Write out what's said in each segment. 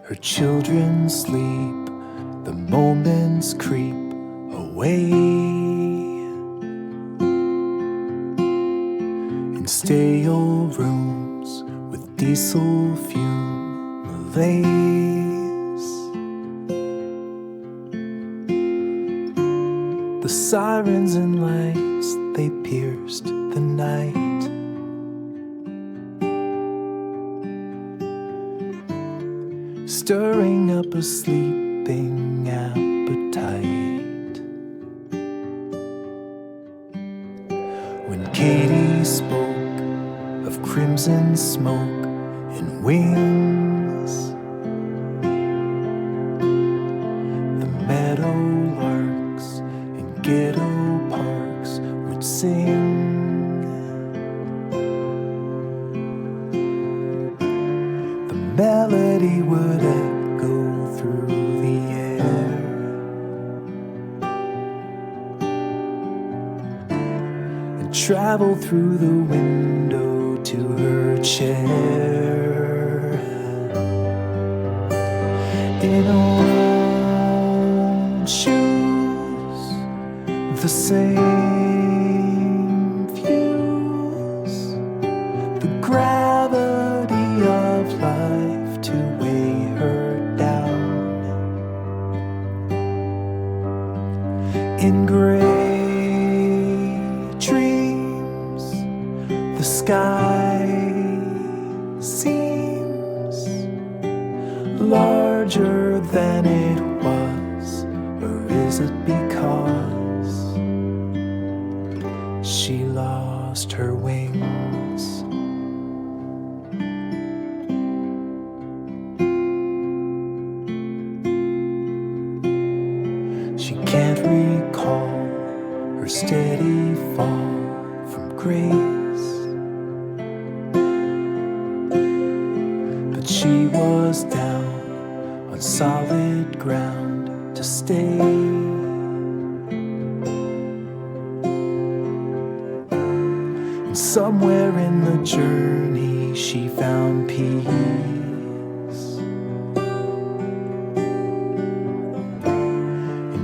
Her children sleep, the moments creep away. In stale rooms with diesel fume malaise, the sirens and lights, they pierced the night. Stirring up a sleeping appetite. When Katie spoke of crimson smoke and wings, the meadow larks in ghetto parks would sing. The melody would echo through the air, and travel through the window to her chair. In old shoes, the same views, the gravity of life to weigh her down. In gray dreams, the sky seems larger than it was, or is it because she lost her wings? She can't recall her steady fall from grace, but she was down on solid ground to stay. And somewhere in the journey she found peace,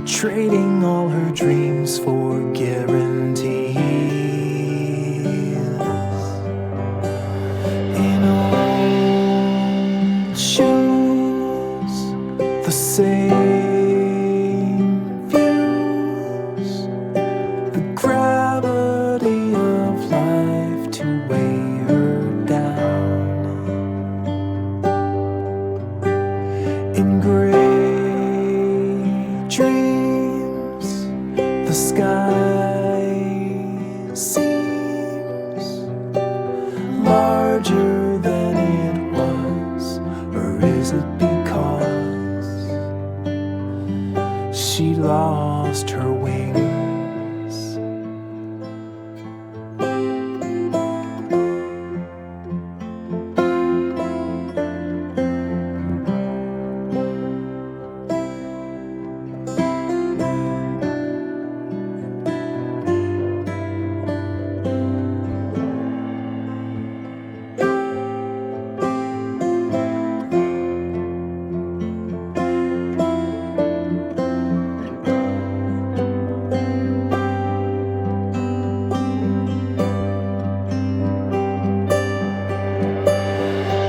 trading all her dreams for guarantees. In old shoes, the same views, the gravity of life to weigh her down. In gray dreams, the sky seems larger than it was, or is it because she lost her wings?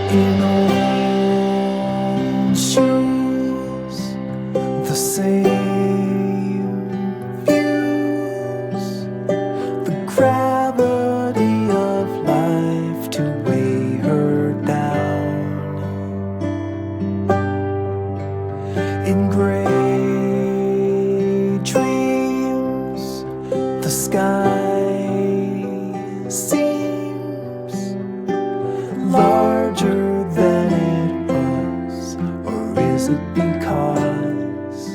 In old shoes, the same views, the gravity of life to weigh her down. In gray dreams, the sky seems larger than it was, or is it because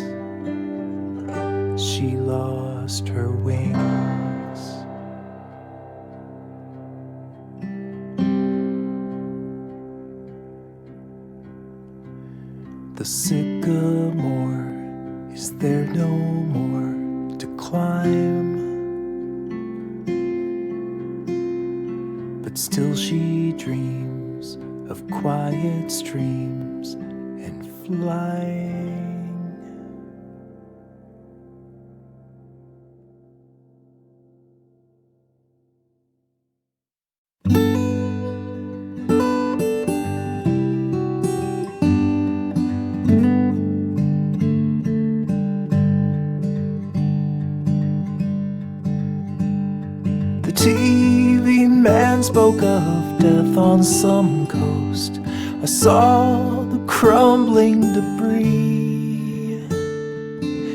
she lost her wings? The sycamore, is there no more to climb? But still she dreams of quiet streams and flying. The TV man spoke of death on some coast. I saw the crumbling debris.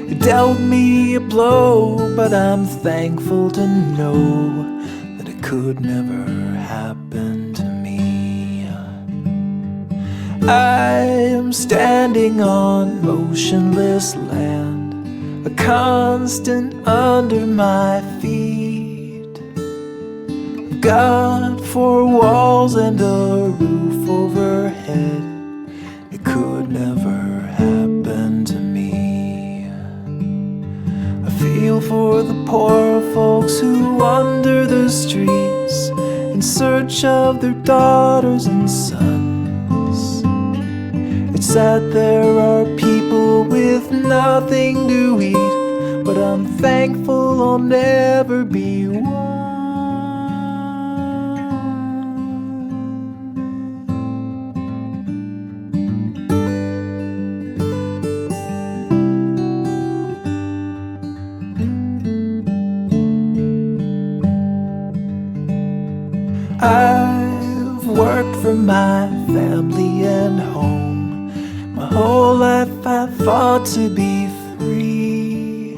It dealt me a blow, but I'm thankful to know that it could never happen to me. I am standing on motionless land, a constant under my feet. God, four walls and a roof overhead, it could never happen to me. I feel for the poor folks who wander the streets in search of their daughters and sons. It's sad there are people with nothing to eat, but I'm thankful I'll never be one. I've worked for my family and home. My whole life I fought to be free.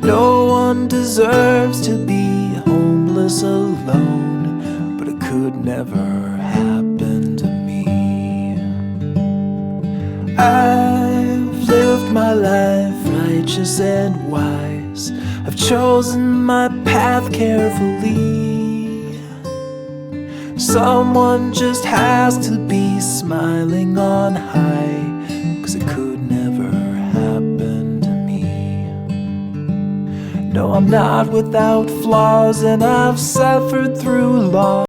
No one deserves to be homeless alone, but it could never happen to me. I've lived my life righteous and wise. I've chosen my path carefully. Someone just has to be smiling on high, 'cause it could never happen to me. No, I'm not without flaws, and I've suffered through loss.